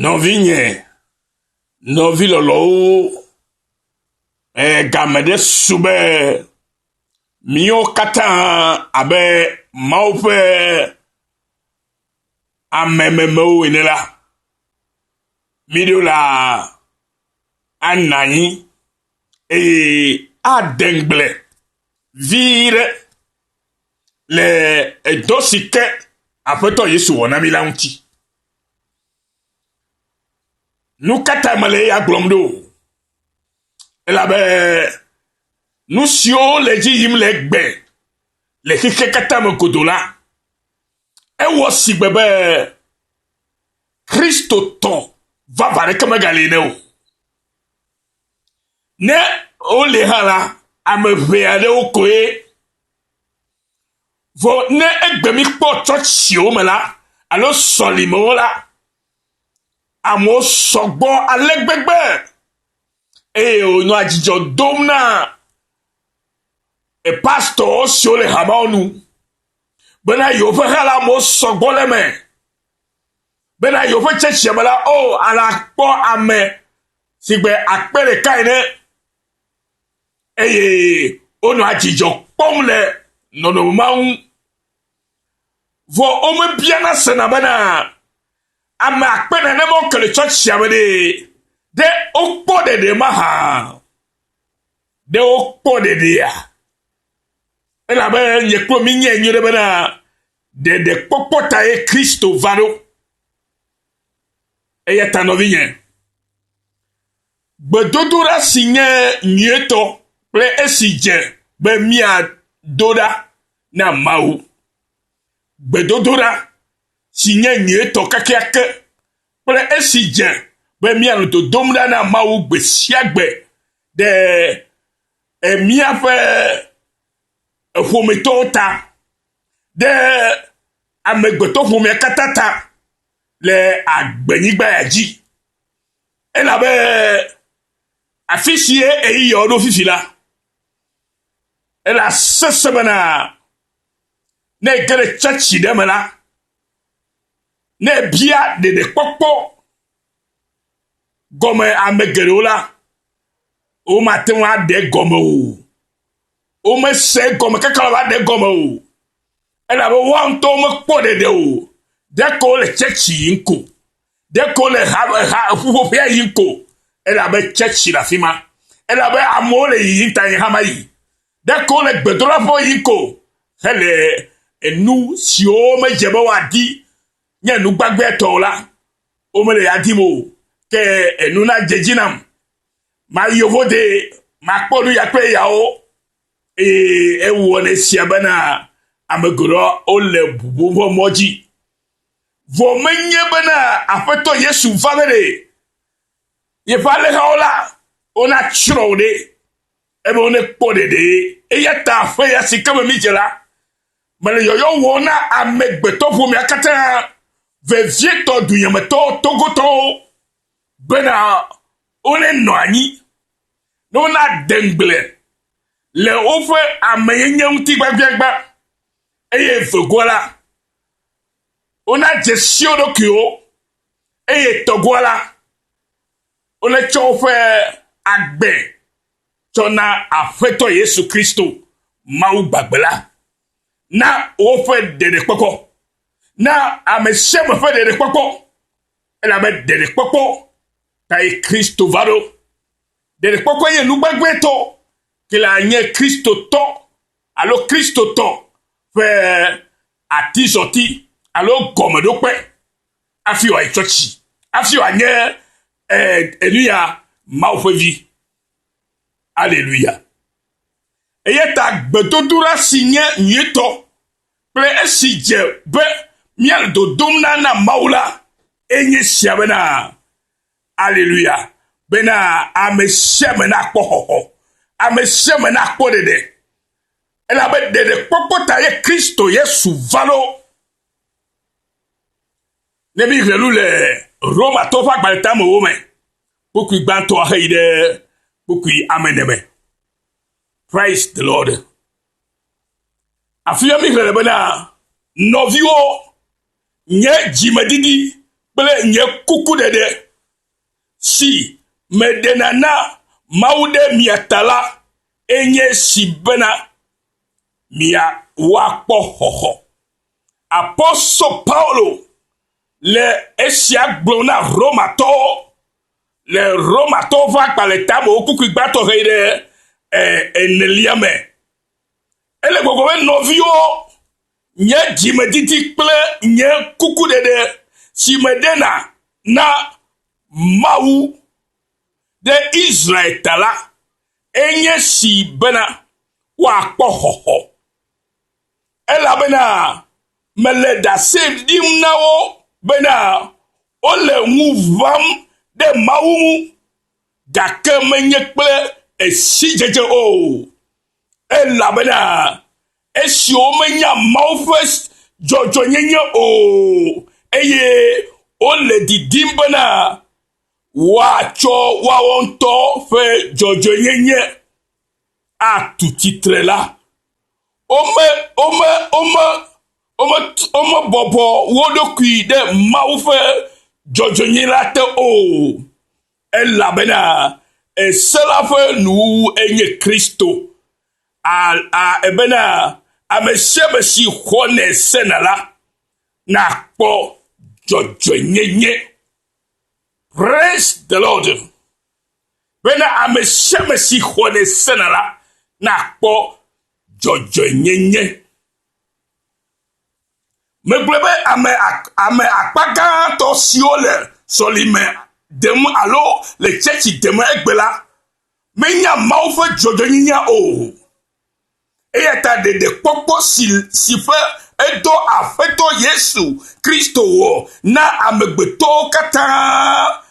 Nɔvinye, nɔvi lɔlɔwo, game ɖe sube míwo katã abe Mawu ƒe ame memewo ene la, mí ɖo la ana anyi eye ade ŋgble vi ɖe le edɔ si ke Aƒetɔ Yesu wɔ na mí la ŋuti. Nu katã mele ya gblɔm ɖo, elabe nu siwo le dzi yim le gbe le xexe katã me godo la, ewɔ sigbe be Kristo tɔ vava ɖeke megali ne o. Ne wole hã la, ame ʋɛ aɖewo koe. Vɔ ne egbe mi kpɔ tsɔtsiwo me la, alo sɔlimewo la, amewo sɔgbɔ ale gbegbe eye wònɔ adzidzɔ dom na pastɔwo siwo le habawo nu bena yewoƒe hã la amewo sɔgbɔ le me bena yewoƒe tsetsia me la ala kpɔ ame si gbe 1,000 ene eye wonɔ adzidzɔ kpɔm le nɔnɔme ma ŋu. Vɔ womebiana sena bena ame 1,000 nenema ke le tsɔtsia me ɖe wokpɔ ɖeɖe ma hã, ɖe wokpɔ ɖeɖea, elabe nye kplo mi nye nyo ɖe bena ɖeɖe kpɔkpɔ ta ye Kristo va ɖo. Eya ta nɔvinye, gbedodoɖa si nye nyuietɔ kple esi dze be miado ɖa na Mawu, gbedodoɖa si nye nyuietɔ kekeake kple esi dze be mianɔ dodom ɖa na Mawu gbe sia gbe ɖe míaƒe ƒometɔwo ta, ɖe amegbetɔ ƒomea katã ta le agbenyigba ya dzi, elabe afi sie eyi yɔ ɖo fifi la, ela sese bena ne ge ɖe tsɔtsi ɖe me la, ne bia ɖeɖe kpɔkpɔ gɔme ame geɖewo la, womate ŋu aɖe gɔme o, womese gɔme kaka va ɖe gɔme o, elabe woawo ŋutɔ womekpɔ ɖeɖe o, ɖeko wole tsɛtsi yim ko, ɖeko wole ƒuƒoƒea yim ko, elabe tsɛtsi le afi ma, elabe amewo le yiyim ta nye hã ma yi, ɖeko wole gbedoɖaƒe yim ko hele enu siwo medze be woaɖi nye enu gbagbeatɔwo la, womele ya dim o, ke enu na dzedzi nam, ma yovo de makpɔ nu ya kple yawo eye ewɔ ne sia bena ame geɖewo wole bubu ƒe mɔ dzi. Vɔ menye bena Aƒetɔ Yesu va be ɖe yeƒe alẽhawo la wona tsrɔ̃ wo ɖe ebe wone kpɔ ɖeɖe, eya ta aƒe ya si ke me mi dze la, mele yɔyɔ wɔ na amegbetɔ ƒomea katã, vevietɔ dunyemetɔwo togotɔwo bena wone nɔ anyi ne wona de ŋgble le woƒe amenyenye ŋuti gbagbagba eye vegoa la wona dze si wo ɖokuiwo eye tɔgoa la wone tsɔ woƒe agbe tsɔ na Aƒetɔ Yesu Kristo Mawu gbagbe la na woƒe ɖeɖekpɔkpɔ, na ame sia ame ƒe ɖeɖekpɔkpɔ, elabe ɖeɖekpɔkpɔ ta ye Kristo va ɖo. Ɖeɖekpɔkpɔ ye nu gbagbeetɔ ke le anye Kristotɔ alo Kristotɔ ƒe atizɔti alo gɔmeɖokpe hafi wòayi tsɔtsi, hafi wòanye enuya Mawu ƒe vi. Aleluya. Eya ta gbedodoɖa si nye nyuietɔ kple esi dze be míale dodom na Mawu la, enye sia bena, aleluya, bena ame sia ame nakpɔ xɔxɔ, ame sia ame nakpɔ ɖeɖe, elabe ɖeɖe kpɔkpɔ ta ye Kristo Yesu va ɖo. Ne mi ʋle nu le Romatɔwo ƒe agbalẽta me wo me, kpukui gbãtɔa heyi ɖe kpukui amene me. Praise the Lord. Afi ya mi ʋle le bena nɔviwo nye dzimedidi kple nye kuku ɖeɖe si medena na Mawu ɖe mia ta la enye si bena mia wakpɔ xɔxɔ. Apostol Paulo le esia gblɔ na Romatɔwo le Romatɔwo ƒe agbalẽ tame wo kuku gbãtɔ he ɖe enelia me. Ele gbogbo be nɔviwo nye dzimedidi kple nye kuku ɖeɖe si medena na Mawu ɖe Israel ta la enye si bena woakpɔ xɔxɔ. Elabena mele dase ɖim na wo bena wole ŋu ʋãm ɖe Mawu ŋu gake menye kple esidzedze o. Elabena esiwo menya Mawu ƒe dzɔdzɔnyenye o eye wole didim bena woatsɔ woawo ŋutɔ ƒe dzɔdzɔnyenye atu tsitre la. Ome bɔbɔ wo ɖokui ɖe Mawu ƒe dzɔdzɔnyenye la te o. Elabena ese la ƒe nuwuwu enye Kristo. Ebena ame sia ame si xɔnɛ sena la nakpɔ dzɔdzɔnyenye. Praise the Lord. Bena ame sia ame si xɔnɛ sena la nakpɔ dzɔdzɔnyenye. Megblɔ be ame akpagãtɔ siwo le sɔlime dem alo le tsɛtsi dem egbe la menya Mawu ƒe dzɔdzɔnyenya o. Eya ta ɖeɖekpɔkpɔ si ƒe edo Aƒetɔ Yesu Kristo wɔ na amegbetɔwo katã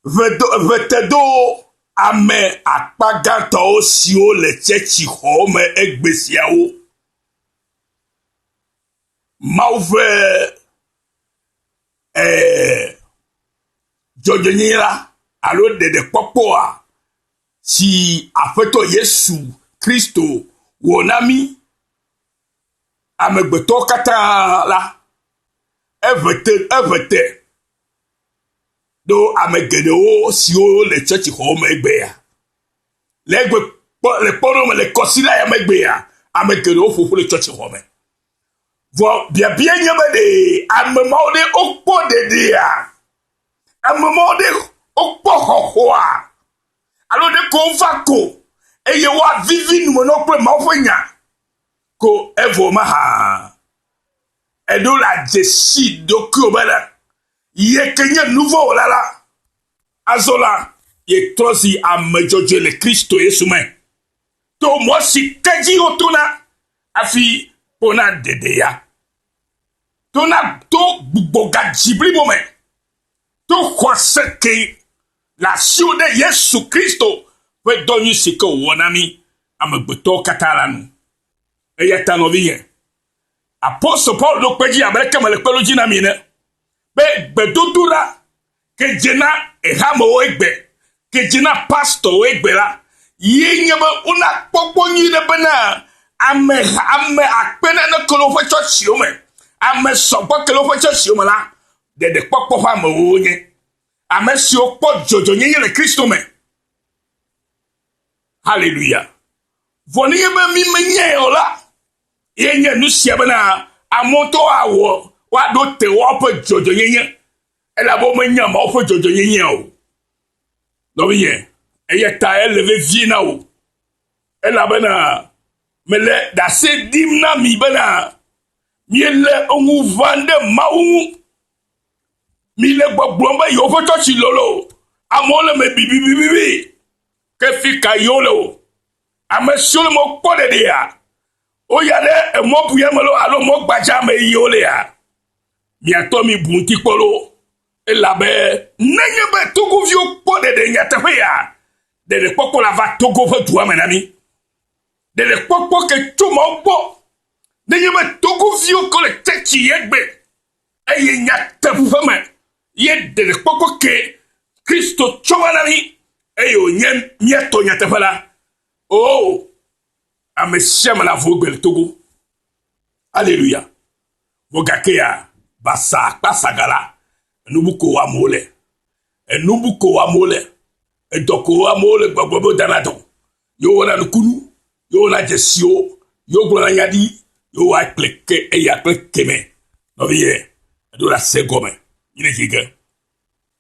vete do ame akpagãtɔwo siwo le tsɛtsi xɔwo me egbe siawo. Mawu ƒe dzɔdzɔnyenye la alo ɖeɖekpɔkpɔa si Aƒetɔ Yesu Kristo wɔ na mi amegbetɔwo katã la evete ɖo ame geɖewo siwo le tsɛtsi xɔwo me egbea. Le kpɔɖo me le kɔsila ya megbea ame geɖewo ƒoƒu le tsɛtsi xɔ me. Vɔ biabia nye be ɖe ame mawo ɖe wokpɔ ɖeɖea, ame mawo ɖe wokpɔ xɔxɔa alo ɖe ko wova ko eye woavivi numenɔ kple Mawu ƒe nya ko evɔ mahã eɖo le adzesi ɖokuiwo be la ye ke nye nu vɔ wɔla la azɔ la yetrɔ zi ame dzɔdzɔe le Kristo Yesu me to mɔ si ke dzi wotona hafi ƒona ɖeɖea. To gbugbɔ gadziblibo me to xɔse ke le asiwo ɖe Yesu Kristo ƒe dɔ nyui si ke wòwɔ na mi amegbetɔwo katã la nu. Eya ta nɔvinye Apostol Paul ɖo kpe dzi abe leke mele kpe ɖo dzi na mi ne be gbedodo la ke dze na ehamewo egbe ke dze na pastorwo egbe la ye nye be wona kpɔkpɔ nyui ɖe bena ame akpe nene ke le woƒe tsɔtsiwo me, ame sɔgbɔ ke le woƒe tsɔtsiwo me la ɖeɖekpɔkpɔ ƒe amewo nye ame siwo kpɔ dzɔdzɔnyenye le Kristo me. Hallelujah. Vɔ ne ye be mi menyae o la ye nye nu sia bena amewo to awɔ woaɖo te woƒe dzɔdzɔnyenye elabe womenya Mawu ƒe dzɔdzɔnyenye o. Nɔvinye eya ta ele vevie na wo elabena mele dase ɖim na mi bena miele ŋu ʋãm ɖe Mawu ŋu. Mile gbɔgblɔm be yewo ƒe tsɔtsi lolo amewo le me bibibibibi ke fi ka yewo le o. Ame siwo le me kpɔ ɖeɖea woya ɖe emɔ buya me lo alo mɔ gbadza me yiwo lea miatɔ mi bu ŋuti kpɔ lo elabe nenye be togoviwo kpɔ ɖeɖe nyateƒea ɖeɖekpɔkpɔ la va Togo ƒe dua me na mi. Ɖeɖekpɔkpɔ ke tso Mawu gbɔ nenye be togoviwo ke le tsɛtsi egbe eye nyateƒe me ye ɖeɖekpɔkpɔ ke Kristo tsɔ va na mi eye wònye miatɔ nyateƒe la o ame sia ame la vo egbe le Togo. Alléluia. Vɔ gakea basa kpasaga la Nubuko amole. Nubuko amole. Doko amole gbogbo danato. Yo wana nukunu. Yo na jesio. Yo gona nyadi. Yo a kleke e ya kleke me. No vie. Do la segome. Il est giga.